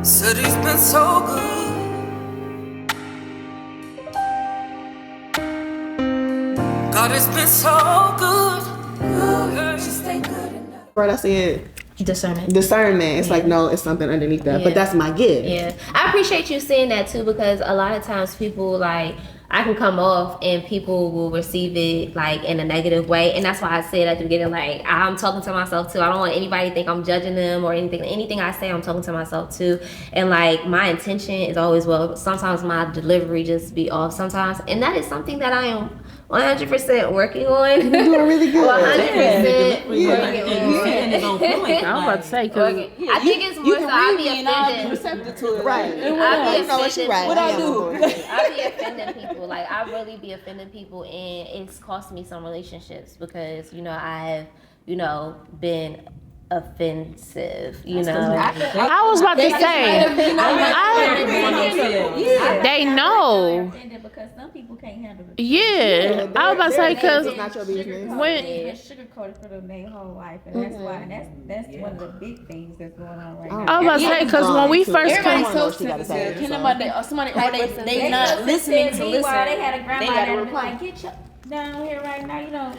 Said he's been so good. God has been so good. Just ain't good enough. Right, I said Discernment. It's like, no, it's something underneath that. But that's my gift. Yeah. I appreciate you saying that too, because a lot of times people like, I can come off and people will receive it like in a negative way. And that's why I said at the beginning, like, I'm talking to myself too. I don't want anybody to think I'm judging them or anything. Anything I say, I'm talking to myself too. And like, my intention is always well. Sometimes my delivery just be off sometimes. And that is something that I am 100% working on. You're doing really good. 100% working on. I was about to say, because I think it's more so I'll be offended. receptive to it. Right. I'll be offended. What I do? I'll be offending people. Like, I really be offending people, and it's cost me some relationships because, you know, I have, you know, been offensive, you know. I was about to say, they know. Because some people can't handle it. Yeah, I was about to say, because It's not your business. when Sugarcoated for them their whole life, and that's why. And that's one of the big things that's going on right now. I was about to say, because when we first Everybody's came, so sensitive. Can nobody, or somebody, or they not listening to listen. They had a They grandma gotta that was reply. like, get your down here right now, you know.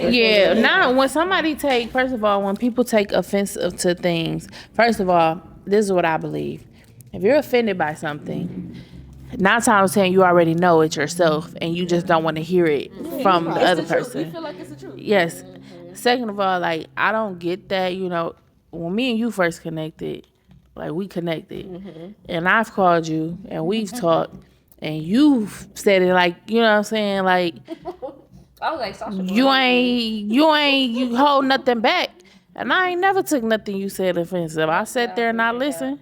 yeah, now when somebody take, first of all, when people take offensive to things, first of all, this is what I believe. If you're offended by something, 9 times out of 10, you already know it yourself, and you just don't want to hear it from the other person. You feel like it's the truth. Yes. Second of all, like, I don't get that, you know, when me and you first connected, like, we connected, and I've called you, and we've talked, and you've said it like, you know what I'm saying, like, I was like, Sasha, you hold nothing back. And I ain't never took nothing you said offensive. I sat there and I listened.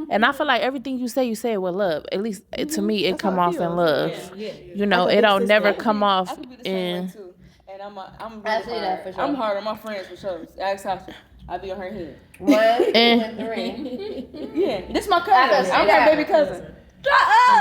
And I feel like everything you say with love. At least to me, it come off in love. You know, it don't never come off I could be the same way in. too. And I'm I really see that for hard. sure. I'm hard on my friends for sure. Ask Sasha. I be on her head. 1, 2, Eh. and 3. Yeah, this my I can cousin. see I'm that. her baby cousin. Shut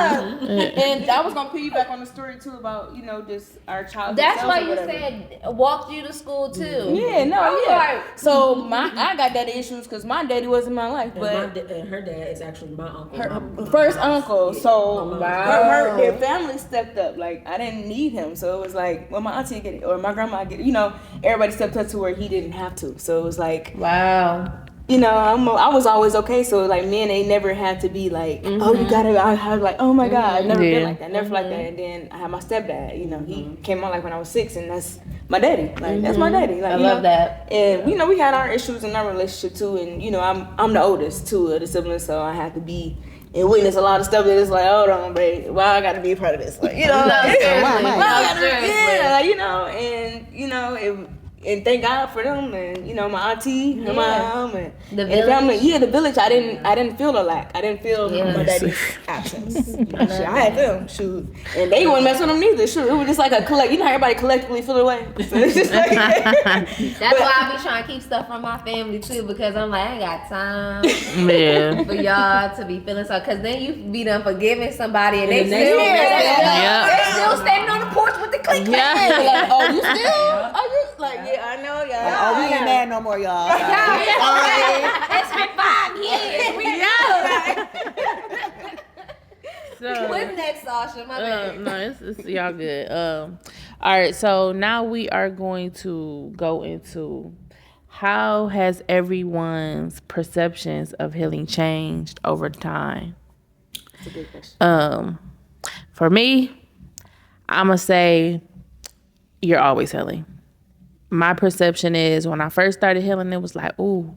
up! And I was gonna piggyback on the story too about, you know, just our childhood. That's selves why or you whatever. said walked you to school too. Yeah, no, I was yeah. like, So I got daddy issues because my daddy was in my life, but And her dad is actually my uncle. her first uncle. So Wow. their family stepped up. Like, I didn't need him, so it was like, well, my auntie get it or my grandma get it. You know, everybody stepped up to where he didn't have to. So it was like, wow. you know, I was always okay. So like, men, they never had to be like, oh, you gotta. I have like, oh my God, I've never been like that, never like that. And then I had my stepdad. You know, he came on like when I was 6, and that's my daddy. Like, that's my daddy. Like, I you love know? that. And you know, we had our issues in our relationship too. And you know, I'm the oldest too of the siblings, so I have to be and witness a lot of stuff that is like, hold on, babe, why I gotta be a part of this? Like, you know, like, yeah, you know, and you know, and thank God for them, and you know, my auntie, her mom, and The and family. village. Yeah, the village. I didn't feel a lack. I didn't feel my daddy's absence. Shit, I had them. Shoot, and they wouldn't mess with them neither. Shoot, it was just like a collect. You know how everybody collectively feel away. So it's just like, That's why I be trying to keep stuff from my family too, because I'm like, I ain't got time Yeah. for y'all to be feeling so. Because then you be done forgiving somebody and they the next still, Yeah. they still standing on the porch with the click clack. Yeah. like, oh, you still? Are you like? Yeah, I know, y'all. Oh, we ain't mad no more, y'all. It's been 5 years. We So, What's next, Sasha? My bad. no, it's y'all good. All right, so now we are going to go into how has everyone's perceptions of healing changed over time. That's a good question. For me, I'ma say you're always healing. My perception is when I first started healing, it was like, ooh,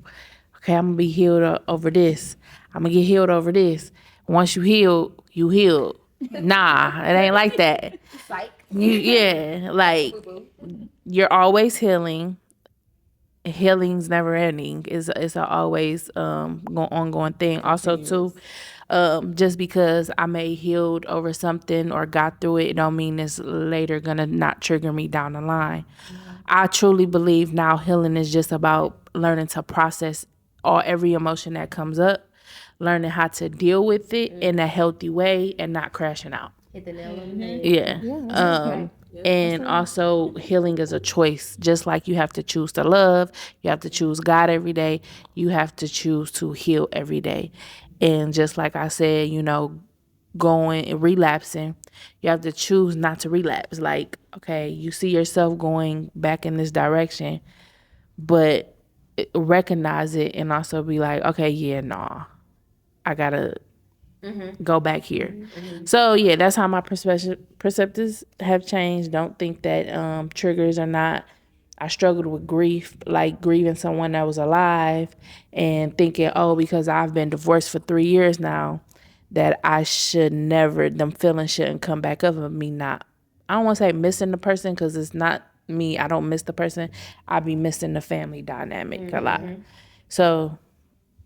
okay, I'm gonna be healed over this. I'm gonna get healed over this. Once you healed, you healed. Nah, it ain't like that. Psych. Like you're always healing. Healing's never ending. It's a always ongoing thing. Also too, just because I may healed over something or got through it, don't mean it's later gonna not trigger me down the line. I truly believe now healing is just about learning to process every emotion that comes up, learning how to deal with it in a healthy way and not crashing out. Hit the nail on the head. Yeah. And also healing is a choice. Just like you have to choose to love, you have to choose God every day, you have to choose to heal every day. And just like I said, going and relapsing, you have to choose not to relapse. Like, okay, you see yourself going back in this direction, but recognize it and also be like, okay, yeah, nah, I gotta go back here. So yeah, that's how my perceptives have changed. Don't think that triggers are not. I struggled with grief, like grieving someone that was alive and thinking, oh, because I've been divorced for 3 years now, that I should never, them feelings shouldn't come back up of me not. I don't want to say missing the person because it's not me. I don't miss the person. I be missing the family dynamic a lot. So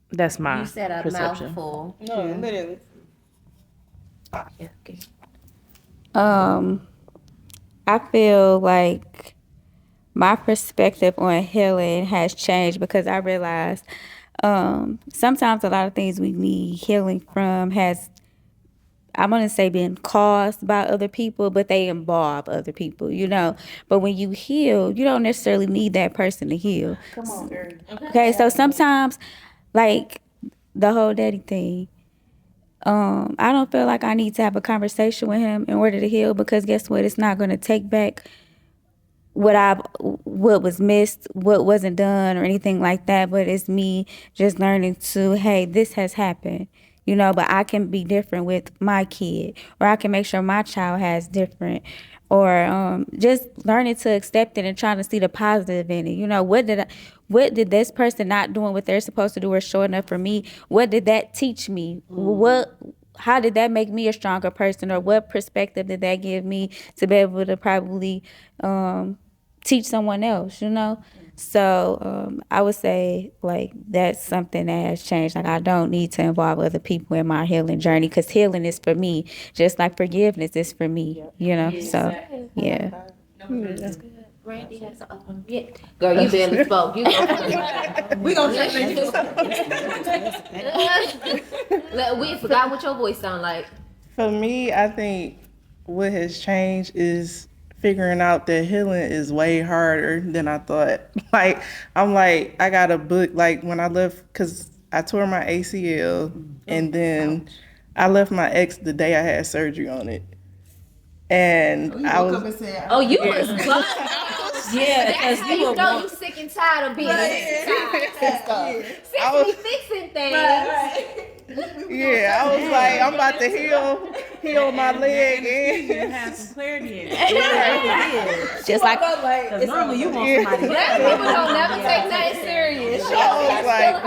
that's my You said a perception. mouthful. No, literally. Yeah, okay. I feel like my perspective on healing has changed because I realized sometimes a lot of things we need healing from has, I'm going to say, been caused by other people, but they involve other people, But when you heal, you don't necessarily need that person to heal. Come on, girl. Okay, so sometimes, like the whole daddy thing, I don't feel like I need to have a conversation with him in order to heal because guess what? It's not going to take back what was missed, what wasn't done or anything like that, but it's me just learning to, hey, this has happened, but I can be different with my kid, or I can make sure my child has different, or just learning to accept it and trying to see the positive in it. What did this person not doing what they're supposed to do or showing up for me? What did that teach me? How did that make me a stronger person, or what perspective did that give me to be able to probably teach someone else, So I would say, like, that's something that has changed. Like, I don't need to involve other people in my healing journey because healing is for me, just like forgiveness is for me, So, yeah. That's good. Randy has Girl, you barely spoke. You We gonna check We forgot what your voice sound like. For me, I think what has changed is figuring out that healing is way harder than I thought. I got a book, like when I left, because I tore my ACL, and then I left my ex the day I had surgery on it. And I was, Oh, you was Yeah, that's how you know you sick and tired of being sick and tired. I was- Fixing things. yeah, I was like, I'm about to heal my leg. And have some clarity in it. just like Because normally you want somebody Black people don't never take nothing serious. I was like,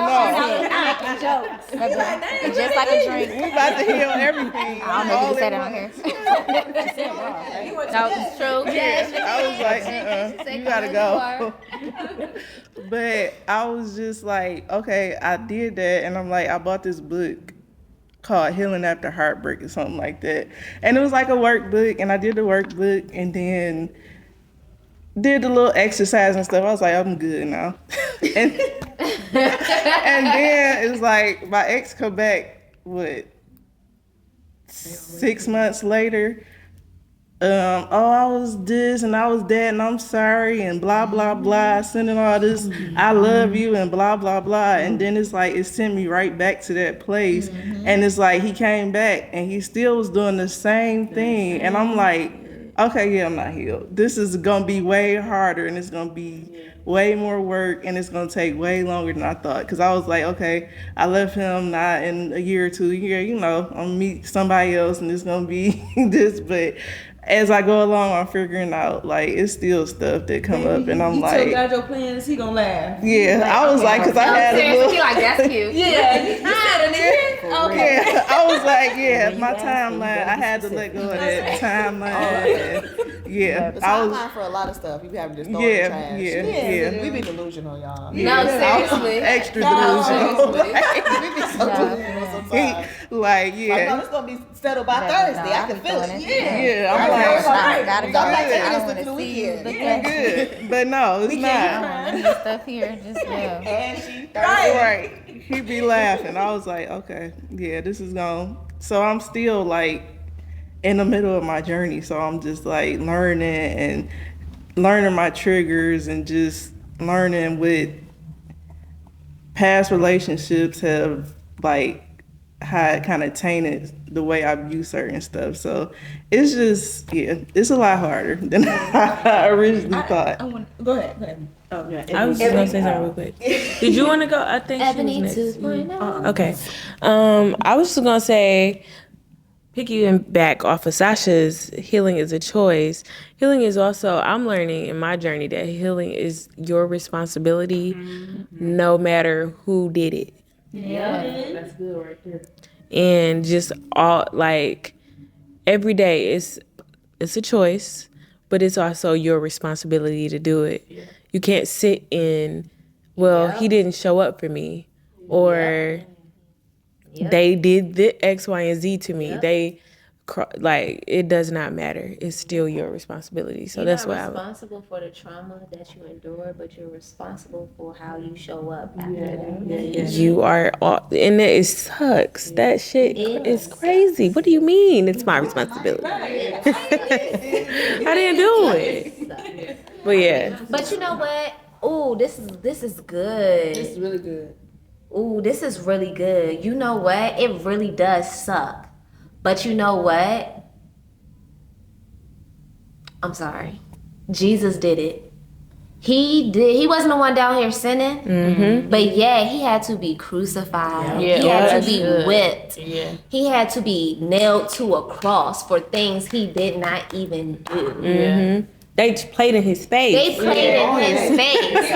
no, just like a drink. we about to heal everything. I don't know if you can say that on here. No, it's true. Yeah, I was like, you gotta go. But I was just like, okay, I did that, and I'm like, I bought this book called Healing After Heartbreak or something like that. And it was like a workbook, and I did the workbook and then did the little exercise and stuff. I was like, I'm good now. and then it was like my ex come back, 6 months later. I was this and I was that and I'm sorry and blah, blah, blah, sending all this, I love you and blah, blah, blah. And then it's like, it sent me right back to that place. And it's like, he came back and he still was doing the same thing. And I'm like, okay, yeah, I'm not healed. This is going to be way harder and it's going to be way more work and it's going to take way longer than I thought. Because I was like, okay, I left him not in a year or 2 years, I'm going to meet somebody else and it's going to be this. But as I go along, I'm figuring out, like, it's still stuff that come up, and I'm like, you told God your plans, he gonna laugh. yeah, I was like, because I had a Seriously, little, like that's cute. Yeah, you said a nigga. Okay. yeah, I was like, yeah, my timeline, I had to let go of that timeline. Yeah, The I was, timeline for a lot of stuff, you have to just throw in the trash. yeah. We be delusional, y'all. No, seriously. Extra delusional. We be so delusional sometimes. Like, Like, no, yeah, it's gonna be settled by Thursday. I can feel it. yeah, I'm like, I gotta We go. got I tickets don't for want the to see you weekend. look we're at good. But no, it's not. any stuff here. Just And she Right. He'd be laughing. I was like, okay, yeah, this is gone. So I'm still like in the middle of my journey. So I'm just like learning my triggers and just learning what past relationships have, like, how it kind of tainted the way I view certain stuff. So it's just, it's a lot harder than I originally thought. Go ahead. Oh, yeah. I was just gonna say something real quick. Did you want to go? I think Ebony she was next. 2.0. Okay. I was just gonna say, piggying back off of Sasha's healing is a choice. Healing is also, I'm learning in my journey that healing is your responsibility, no matter who did it. Yeah, that's good right there. And just all like every day it's a choice, but it's also your responsibility to do it. Yeah. You can't sit in, well, he didn't show up for me, or they did the X, Y, and Z to me. They like, it does not matter. It's still your responsibility. So that's why I'm responsible for the trauma that you endure, but you're responsible for how you show up after that. you are all, and it sucks. That shit is crazy. What do you mean? It's my responsibility. I didn't do it. But yeah. But you know what? Oh, this is good. This is really good. Ooh, this is really good. You know what? It really does suck. But you know what? I'm sorry. Jesus did it. He did. He wasn't the one down here sinning. Mm-hmm. But yeah, he had to be crucified. Yeah. He had to be whipped. Yeah. He had to be nailed to a cross for things he did not even do. Mm-hmm. They played in his face. They played in his face.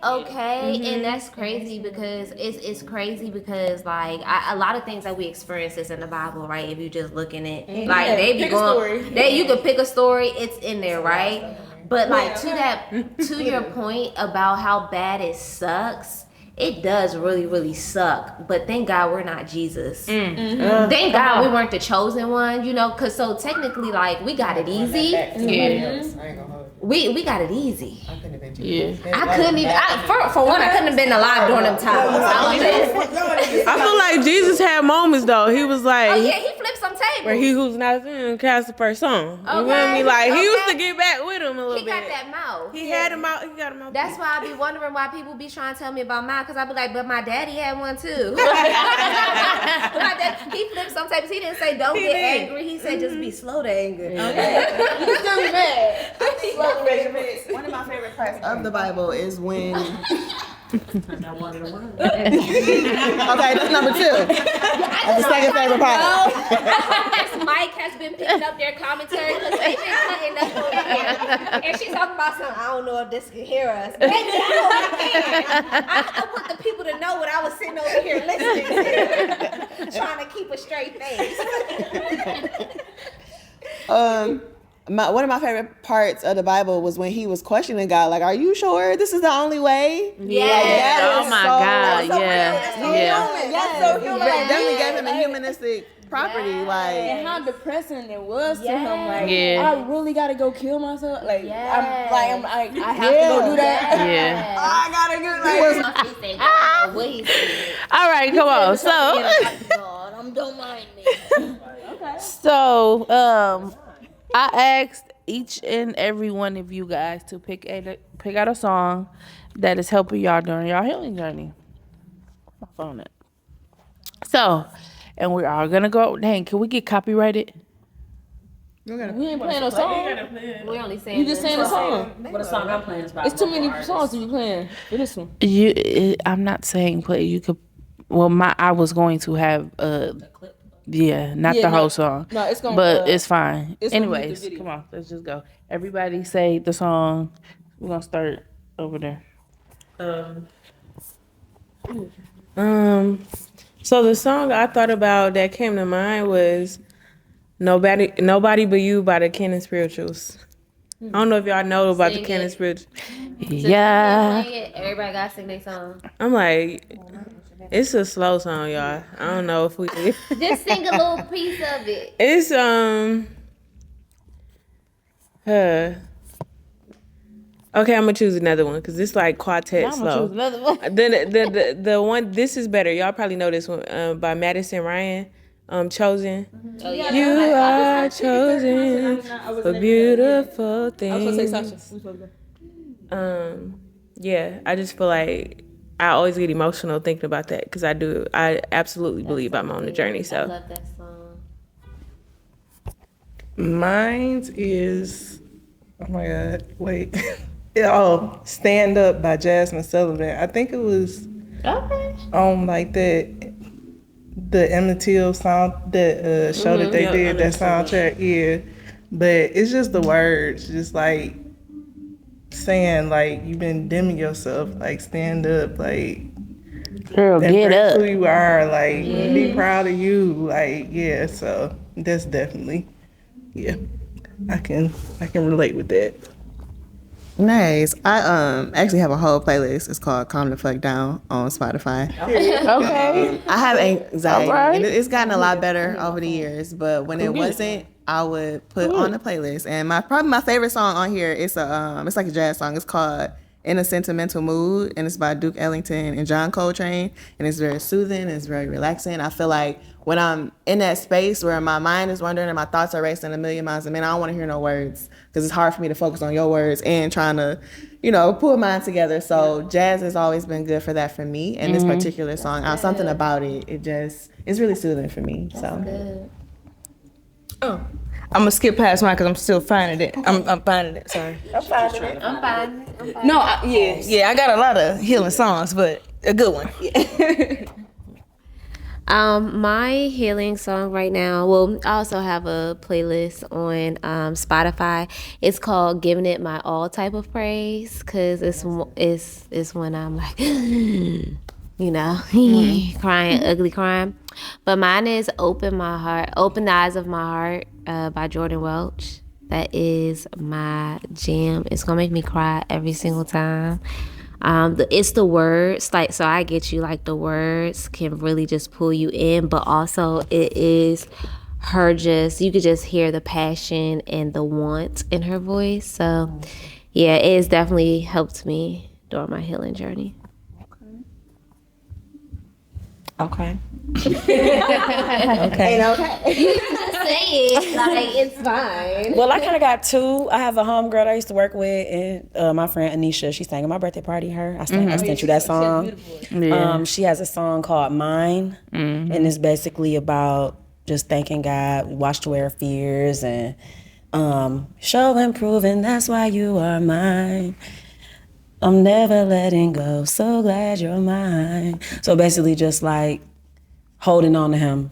Okay, and that's crazy because it's crazy because like a lot of things that we experience is in the Bible, right? If you just looking at like they be going, you could pick a story, it's in there, right? But like to your point about how bad it sucks. It does really, really suck, but thank God we're not Jesus. Thank God we weren't the chosen one, you know, because so technically, like, we got it easy. We got it easy. I couldn't have been for one, I couldn't have been alive during them times. I feel like Jesus had moments though. He was like, he flipped some tables. where he who's not in cast the first song. You feel me? Like he used to get back with him a little bit. He got that mouth. He had him out. He got him out. That's why I be wondering why people be trying to tell me about mine, because I be like, but my daddy had one too. He flipped some tables. He didn't say don't get angry. He said just be slow to anger. Okay. You still be mad. One of my favorite parts of the Bible is when. Okay, that's number 2. That's the second favorite part. Mike has been picking up their commentary because they've been cutting up over here. And she's talking about something, I don't know if this can hear us. Baby, I want the people to know what I was sitting over here listening to. Trying to keep a straight face. One of my favorite parts of the Bible was when he was questioning God, like, "Are you sure this is the only way?" Yeah. Oh my God. Yeah. That's so human. Definitely gave him a humanistic property, like. And how depressing it was to him. Like, Yeah. I really gotta go kill myself. Like, Yes. I have to go do that. Yeah. I gotta go. All right, come on. So, Don't mind me. so, I asked each and every one of you guys to pick out a song that is helping y'all during y'all healing journey. My phone it. So, and we're all gonna go. Dang, can we get copyrighted? We ain't playing no song. We only saying You just saying a song. What a song I'm playing is about. It's too many songs to be playing for this one. I'm not saying play. You could. Well, I was going to have not the whole song. No, it's gonna. But it's fine. it's gonna be the Anyways, video. come on, let's just go. Everybody say the song. We're gonna start over there. So the song I thought about that came to mind was Nobody But You by the Canon Spirituals. I don't know if y'all know about the Canon Spirituals. Yeah. Everybody got to sing their song. I'm like, it's a slow song, y'all. I don't know if we Just sing a little piece of it. It's okay, I'm gonna choose another one because it's like quartet slow. Another one. Then the one, this is better. Y'all probably know this one by Madison Ryan. Chosen. Oh, yeah. You are chosen for beautiful I was gonna say things. Sasha. Yeah, I just feel like I always get emotional thinking about that because I absolutely believe I'm on the journey. I So love that song. Mine is, oh my God, wait. Stand Up by Jasmine Sullivan. I think it was Okay. on like the Emmett Till song, that show that they did, that soundtrack, yeah. But it's just the words, just like saying like you've been dimming yourself, like stand up, like Girl, get embrace up. who you are, like be proud of you, like yeah. So that's definitely, yeah. I can relate with that. Nice. I actually have a whole playlist. It's called "Calm the Fuck Down" on Spotify. Okay. I have anxiety, All right. and it's gotten a lot better over the years. But when it wasn't, I would put on the playlist. And probably my favorite song on here is it's like a jazz song. It's called "In a Sentimental Mood," and it's by Duke Ellington and John Coltrane. And it's very soothing. It's very relaxing. I feel like when I'm in that space where my mind is wandering and my thoughts are racing a million miles a minute, I don't want to hear no words because it's hard for me to focus on your words and trying to, pull mine together. So jazz has always been good for that for me. And this particular song, something about it, it's really soothing for me. So. I'm gonna skip past mine because I'm still finding it. I'm finding it. Sorry. I'm fine. No, I got a lot of healing songs, but a good one. My healing song right now, well, I also have a playlist on Spotify. It's called "Giving It My All" type of praise, because it's when I'm like, crying, ugly crying. But mine is "Open the Eyes of My Heart" by Jordan Welch. That is my jam. It's gonna make me cry every single time. It's the words, like, so I get you, like the words can really just pull you in, but also it is her you could just hear the passion and the want in her voice. So yeah, it has definitely helped me during my healing journey. Okay. Okay. You can just say it, like it's fine. Well, I kind of got two. I have a homegirl that I used to work with, and my friend Anisha. She sang at my birthday party. I sent you that song. Yeah. She has a song called "Mine," and it's basically about just thanking God, washed away our fears, and show and proving that's why you are mine. I'm never letting go. So glad you're mine. So basically, just like holding on to him.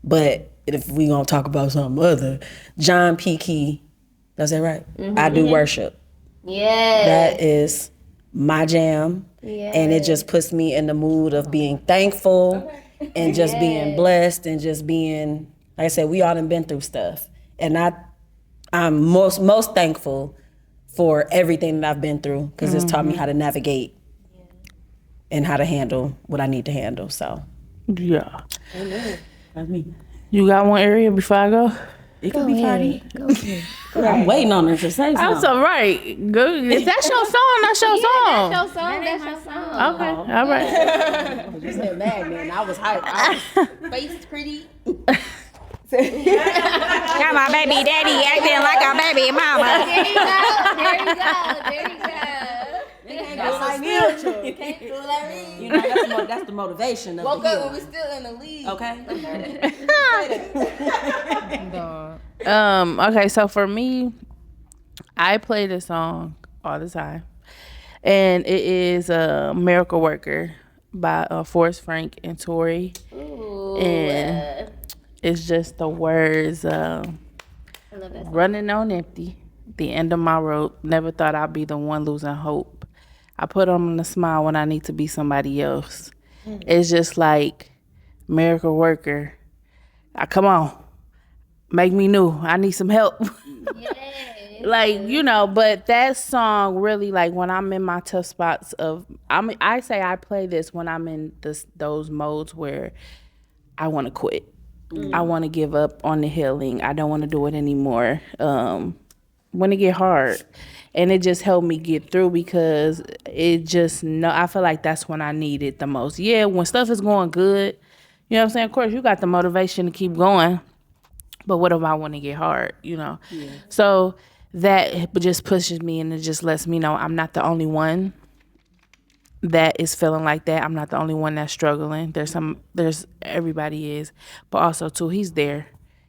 But if we gonna talk about something other, John P. Key, that's that right? I Do Worship. Yeah. That is my jam. Yeah. And it just puts me in the mood of being thankful and just being blessed and just being, like I said, we all done been through stuff. And I'm most thankful for everything that I've been through, because it's taught me how to navigate and how to handle what I need to handle. So Yeah. that's me. You got one area before I go? It could be Cardi. I'm waiting on her to say I'm something. so right. Good. If that's your song, that's your song. That's your song. That's your song. Okay. All right. You said mad, man. I was hyped. Face pretty. Got my baby daddy acting like a baby mama. There you go. You know, that's the motivation of Woke the up healing. when we still in the league. Okay. Okay, so for me, I play this song all the time. And it is Miracle Worker by Forrest Frank and Tori. And it's just the words, I love that song. running on empty, the end of my rope, never thought I'd be the one losing hope. I put on a smile when I need to be somebody else. It's just like Miracle Worker. Come on, make me new. I need some help. Like, but that song really, like, when I'm in my tough spots I say I play this when I'm in those modes where I want to quit. I want to give up on the healing. I don't want to do it anymore. When it get hard. And it just helped me get through, because I feel like that's when I need it the most. Yeah, when stuff is going good, you know what I'm saying? Of course, you got the motivation to keep going. But what if I want to get hard, Yeah. So that just pushes me, and it just lets me know I'm not the only one that is feeling like that. I'm not the only one that's struggling. There's everybody is, but also too, he's there,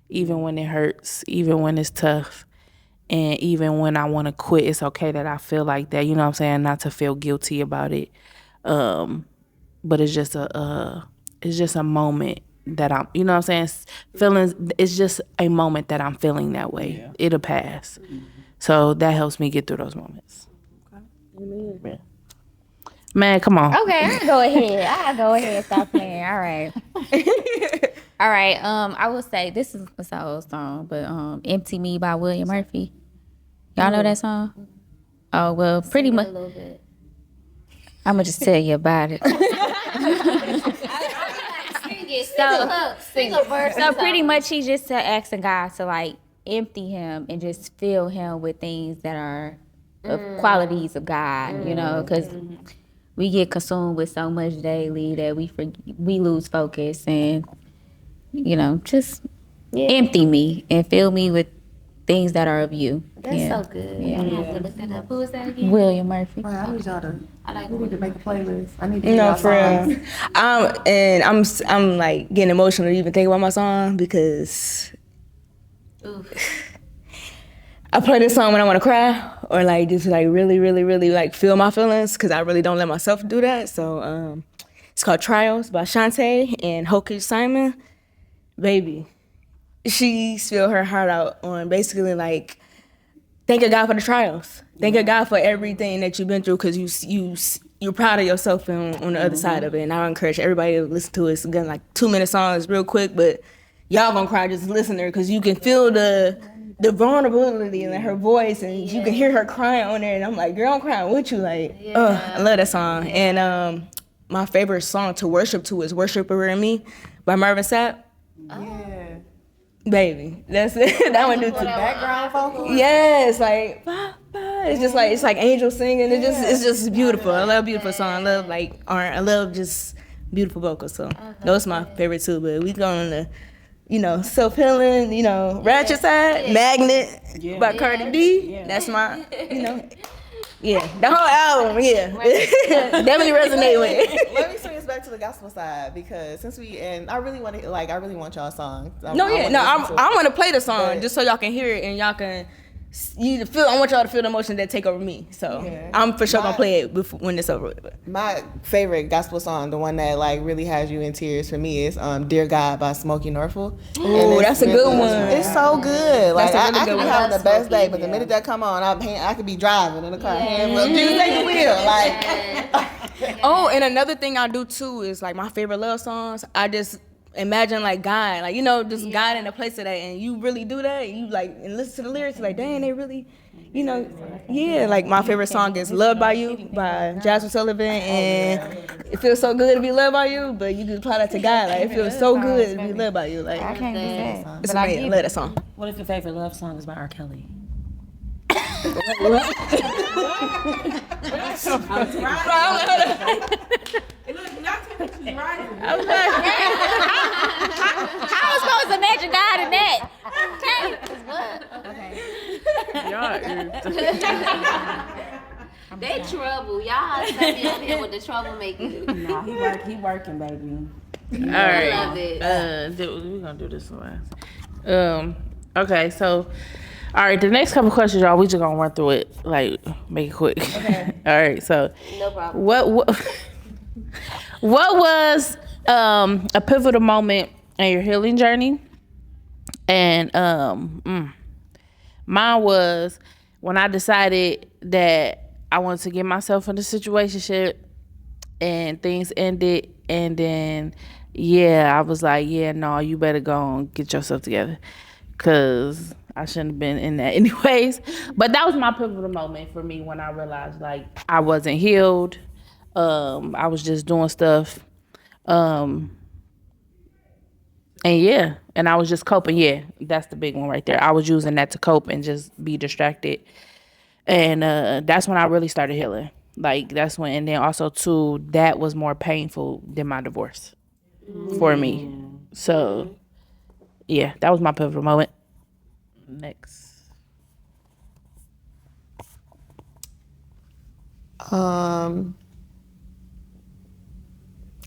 even when it hurts, even when it's tough, and even when I want to quit. It's okay that I feel like that. You know what I'm saying? Not to feel guilty about it. But it's just a moment that I'm, you know what I'm saying? Feelings. It's just a moment that I'm feeling that way. Yeah. It'll pass. So that helps me get through those moments. Okay. Yeah. Man, come on. Okay, I'll go ahead. Stop playing. All right. All right. I will say this is a soul song, but "Empty Me" by William Murphy. Y'all know that song? Oh well, pretty much. I'm gonna just tell you about it. So pretty much, he's just asking God to like empty him and just fill him with things that are of qualities of God. You know, because we get consumed with so much daily that we lose focus, and you know, just empty me and fill me with things that are of you. That's so good. Yeah. I have to look that up. Who is that again? William Murphy. Right, I need y'all to. We need to make a playlist. I need to. No, for real. I'm like getting emotional to even think about my song because I play this song when I want to cry or like just like really, really, really like feel my feelings because I really don't let myself do that. So it's called Trials by Shantae and Hokage Simon. Baby, she spilled her heart out on basically like thanking God for the trials. Thanking God for everything that you've been through because you're proud of yourself on the other side of it. And I encourage everybody to listen to it. It's again like 2-minute songs real quick, but y'all gonna cry just listening because you can feel the vulnerability in her voice and you can hear her crying on there. And I'm like, girl, I'm crying with you. Like, I love that song. And my favorite song to worship to is "Worshiper in Me" by Marvin Sapp. Yeah. Baby, that's it. That one do too. Background vocals. Yes, like it's like angels singing. It's just beautiful. I love beautiful song. I love I love just beautiful vocals. So those are my favorite too. But we going to self healing. Ratchet side, Magnet by Cardi B. Yeah. That's my Yeah, the whole album, definitely resonate with it. Let me swing us back to the gospel side because I really want y'all songs. I want to play the song just so y'all can hear it and y'all can. I want y'all to feel the emotion that take over me. So I'm for sure gonna play it when it's over. My favorite gospel song, the one that like really has you in tears for me, is "Dear God" by Smokey Norfolk. Oh, that's a good one. It's so good. Like I could be having the best day, but the minute that come on, I could be driving in the car. Just take the wheel. Like. Oh, and another thing I do too is like my favorite love songs. I just imagine like God, like just God in a place of that, and you really do that. And you like and listen to the lyrics, like dang, they really, Like my favorite song is "Loved by You" by Jasmine Sullivan, and it feels so good to be loved by you. But you can apply that to God, like it feels so good to be loved by you. Like I can't do that. It's amazing. I love that song. What if your favorite love song is by R. Kelly? How was supposed to imagine God in that? They trouble. Y'all stay up here with the troublemakers. Nah, he working, baby. All right. I love it. We're gonna do this one last. Okay, so all right, the next couple questions, y'all, we just gonna run through it, like make it quick. Okay. All right, so No problem. What was a pivotal moment in your healing journey? And mine was when I decided that I wanted to get myself in a situationship and things ended, and then I was like, no, you better go and get yourself together, cause I shouldn't have been in that anyways. But that was my pivotal moment for me when I realized like I wasn't healed. I was just doing stuff. And I was just coping. Yeah, that's the big one right there. I was using that to cope and just be distracted. And that's when I really started healing. Like that's when, and then also too, that was more painful than my divorce for me. So yeah, that was my pivotal moment. Next.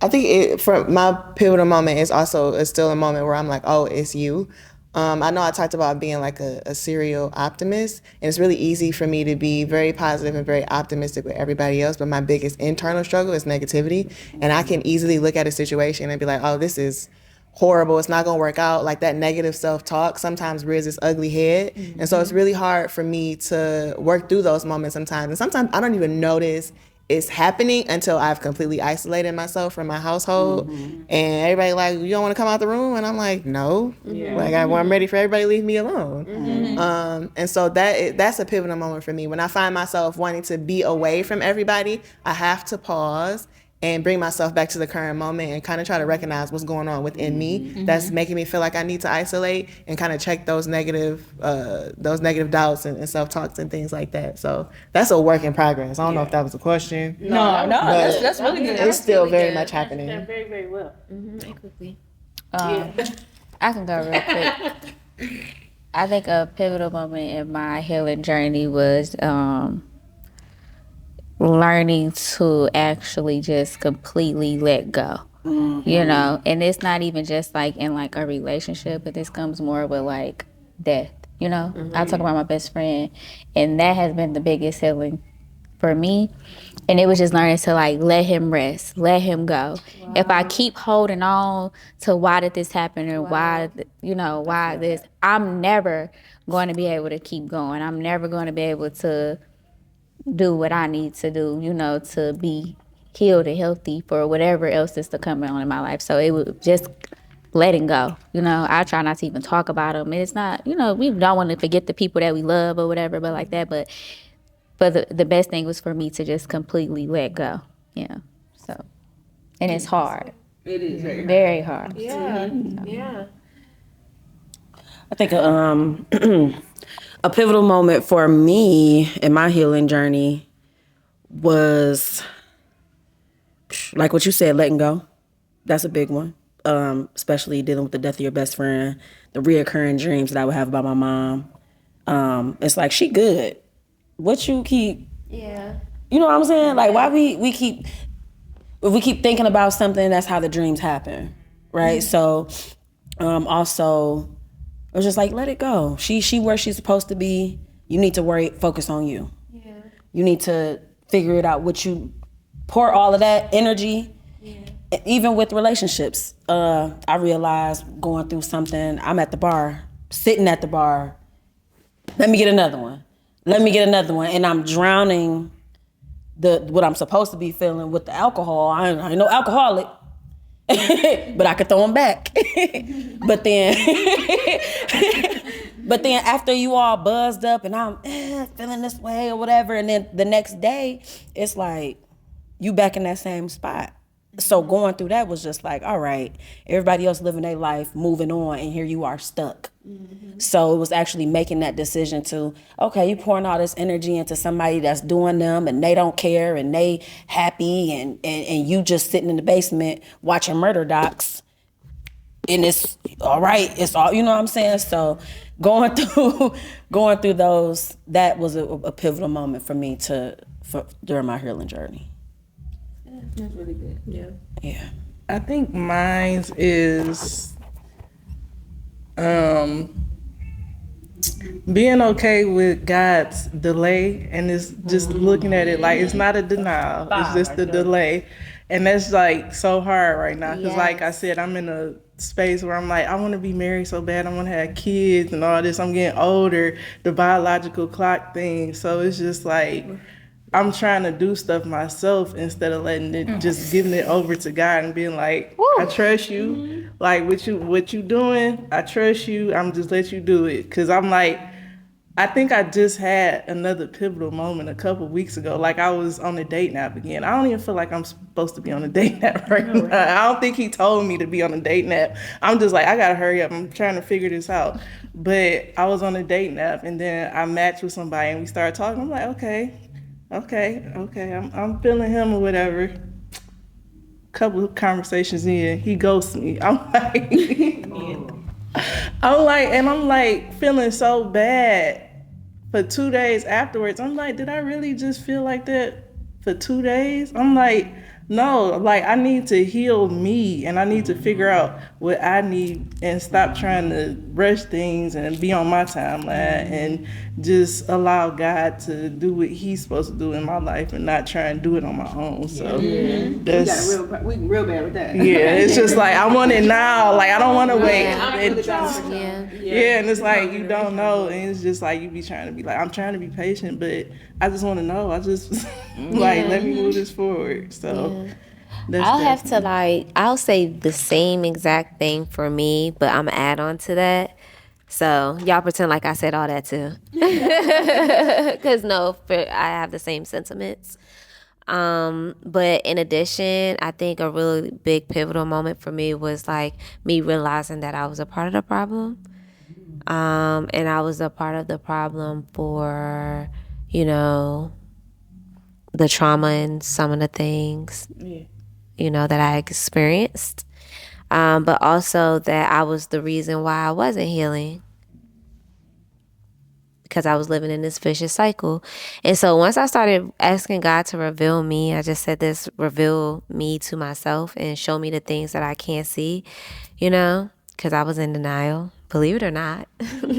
I think for my pivotal moment is also still a moment where I'm like, oh, it's you. I know I talked about being like a serial optimist, and it's really easy for me to be very positive and very optimistic with everybody else, but my biggest internal struggle is negativity. And I can easily look at a situation and be like, oh, this is horrible, it's not gonna work out. Like that negative self-talk sometimes rears its ugly head. And so it's really hard for me to work through those moments sometimes. And sometimes I don't even notice it's happening until I've completely isolated myself from my household. And everybody like, you don't want to come out the room? And I'm like, no. Like I'm ready for everybody to leave me alone. And so that's a pivotal moment for me. When I find myself wanting to be away from everybody, I have to pause and bring myself back to the current moment and kind of try to recognize what's going on within me that's making me feel like I need to isolate, and kind of check those negative doubts and self-talks and things like that. So that's a work in progress. I don't know if that was a question. No, that's really good. It's still very much happening. Very, very well. Quickly. I can go real quick. I think a pivotal moment in my healing journey was learning to actually just completely let go. You know, and it's not even just like in like a relationship, but this comes more with like death. You know, I talk about my best friend, and that has been the biggest healing for me. And it was just learning to like let him rest, let him go. Wow. If I keep holding on to why did this happen, or why this, I'm never going to be able to keep going. I'm never going to be able to do what I need to do, you know, to be healed and healthy for whatever else is to come on in my life. So it was just letting go. You know, I try not to even talk about them. And it's not, you know, we don't want to forget the people that we love or whatever, but like that. But the best thing was for me to just completely let go. Yeah. So, and it's hard. It is very hard. Yeah. Yeah. I think a pivotal moment for me in my healing journey was, like what you said, letting go. That's a big one. Especially dealing with the death of your best friend, the reoccurring dreams that I would have about my mom. It's like, she good. What you keep, you know what I'm saying? Like, why we keep, if we keep thinking about something, that's how the dreams happen, right? So, also, it was just like, let it go. She where she's supposed to be. You need to focus on you. Yeah. You need to figure it out. What you pour all of that energy, even with relationships. I realized going through something. I'm at the bar, sitting at the bar. Let me get another one. And I'm drowning what I'm supposed to be feeling with the alcohol. I ain't no alcoholic. But I could throw them back. but then after you all buzzed up and I'm feeling this way or whatever, and then the next day it's like you back in that same spot. So going through that was just like, all right, everybody else living their life, moving on, and here you are stuck. So it was actually making that decision to, okay, you pouring all this energy into somebody that's doing them and they don't care and they happy, and you just sitting in the basement watching murder docs, and it's all right, it's all, you know what I'm saying? So going through those, that was a pivotal moment for me during my healing journey. That's really good. Yeah. I think mine is being okay with God's delay, and it's just looking at it like it's not a denial, it's just a delay. And that's like so hard right now, because like I said, I'm in a space where I'm like, I want to be married so bad, I want to have kids and all this. I'm getting older, the biological clock thing. So it's just like I'm trying to do stuff myself instead of letting it, just giving it over to God and being like, I trust you. Like what you doing, I trust you. I'm just let you do it. Cause I'm like, I think I just had another pivotal moment a couple weeks ago. Like I was on a date nap again. I don't even feel like I'm supposed to be on a date nap right now. I don't think he told me to be on a date nap. I'm just like, I gotta hurry up. I'm trying to figure this out. But I was on a date nap, and then I matched with somebody and we started talking. I'm like, okay. I'm feeling him or whatever. Couple of conversations in, he ghosts me. I'm like feeling so bad for 2 days afterwards. I'm like, did I really just feel like that for 2 days? I'm like, No, like I need to heal me and I need to figure out what I need and stop trying to rush things and be on my timeline and just allow God to do what he's supposed to do in my life and not try and do it on my own. So that's We real bad with that. yeah, it's just like I want it now. Like I don't want to wait. Yeah. And it's like you don't know, and it's just like you be trying to be like I'm trying to be patient, but I just want to know. I just like let me move this forward. So that's I'll have to I'll say the same exact thing for me, but I'm gonna add on to that. So y'all pretend like I said all that too, because I have the same sentiments. But in addition, I think a really big pivotal moment for me was like me realizing that I was a part of the problem. And I was a part of the problem for, the trauma and some of the things, that I experienced. But also that I was the reason why I wasn't healing. Because I was living in this vicious cycle. And so once I started asking God to reveal me, I just said this, reveal me to myself and show me the things that I can't see, because I was in denial. Believe it or not,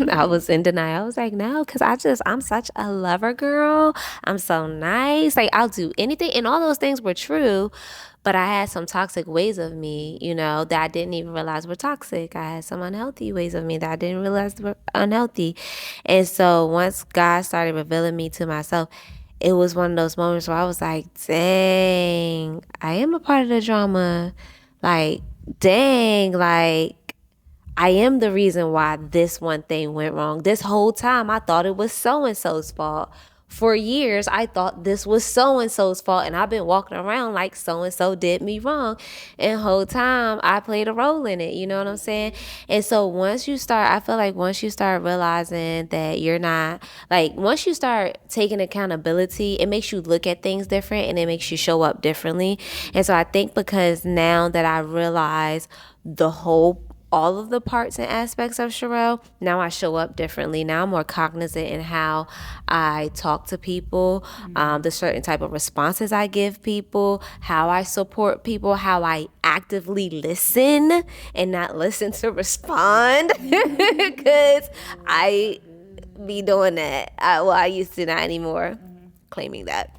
I was in denial. I was like, no, because I'm such a lover girl. I'm so nice. Like, I'll do anything. And all those things were true. But I had some toxic ways of me, that I didn't even realize were toxic. I had some unhealthy ways of me that I didn't realize were unhealthy. And so once God started revealing me to myself, it was one of those moments where I was like, dang, I am a part of the drama. Like, dang, like, I am the reason why this one thing went wrong. This whole time, I thought it was so-and-so's fault. For years, I thought this was so-and-so's fault, and I've been walking around like so-and-so did me wrong. And the whole time, I played a role in it, you know what I'm saying? And so once you start realizing that you're not, like, once you start taking accountability, it makes you look at things different, and it makes you show up differently. And so I think because now that I realize all of the parts and aspects of Sherelle, now I show up differently. Now I'm more cognizant in how I talk to people, the certain type of responses I give people, how I support people, how I actively listen and not listen to respond, because I be doing that. I used to, not anymore. Claiming that.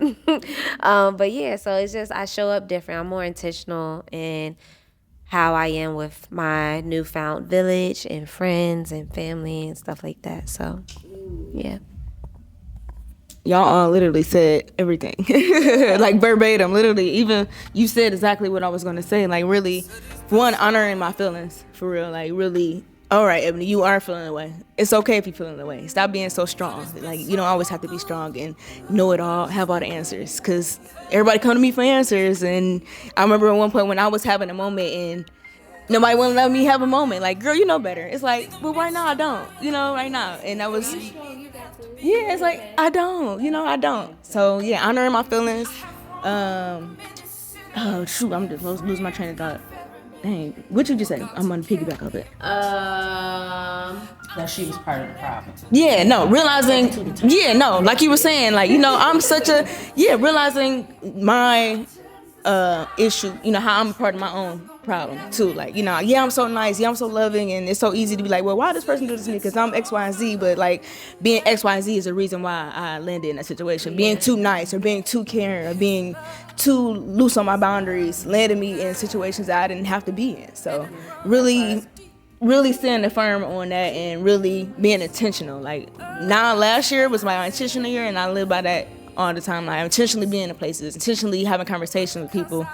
But yeah, so it's just I show up different. I'm more intentional in how I am with my newfound village and friends and family and stuff like that. So, yeah. Y'all all literally said everything. Like verbatim, literally. Even you said exactly what I was going to say. Like really, one, honoring my feelings, for real. Like really, all right, Ebony, you are feeling the way. It's okay if you're feeling the way. Stop being so strong. Like you don't always have to be strong and know it all, have all the answers. Because everybody come to me for answers. And I remember at one point when I was having a moment and nobody wouldn't let me have a moment. Like, girl, you know better. It's like, well, right now I don't. Right now. And that was, yeah, it's like, I don't. I don't. So, yeah, honoring my feelings. Oh, shoot, I'm just losing my train of thought. Dang, what you just say? I'm gonna piggyback off it. That she was part of the problem. Yeah, no, realizing, like you were saying, like, I'm realizing my issue, how I'm a part of my own problem too. Like, I'm so nice, I'm so loving, and it's so easy to be like, well, why does person do this to me? Because I'm X, Y, and Z, but like being X, Y, and Z is the reason why I landed in that situation. Yeah. Being too nice or being too caring or being too loose on my boundaries landed me in situations that I didn't have to be in. So really standing firm on that and really being intentional. Like now, last year was my intentional year, and I live by that all the time. Like intentionally being in places, intentionally having conversations with people,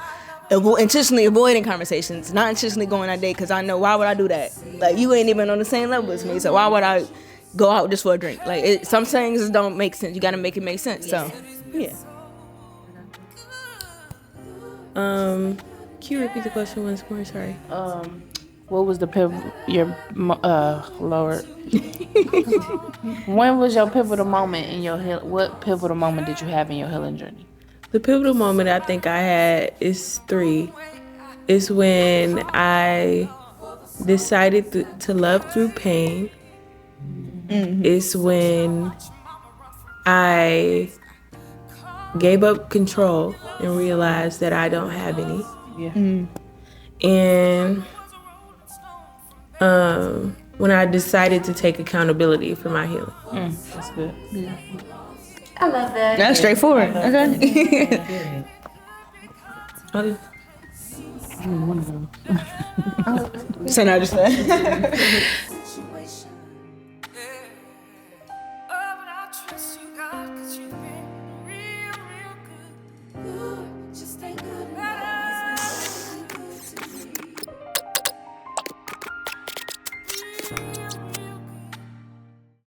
intentionally avoiding conversations, not intentionally going on a date, because I know, why would I do that? Like you ain't even on the same level as me, so why would I go out just for a drink? Like some things don't make sense. You got to make it make sense. So yeah. Can you repeat the question once more? Sorry. What was the Lord? When was your pivotal moment in your what pivotal moment did you have in your healing journey? The pivotal moment I think I had is 3. It's when I decided to love through pain. Mm-hmm. It's when I gave up control and realized that I don't have any. And when I decided to take accountability for my healing. That's good. I love that. That's straightforward. Okay. Okay. So now just that.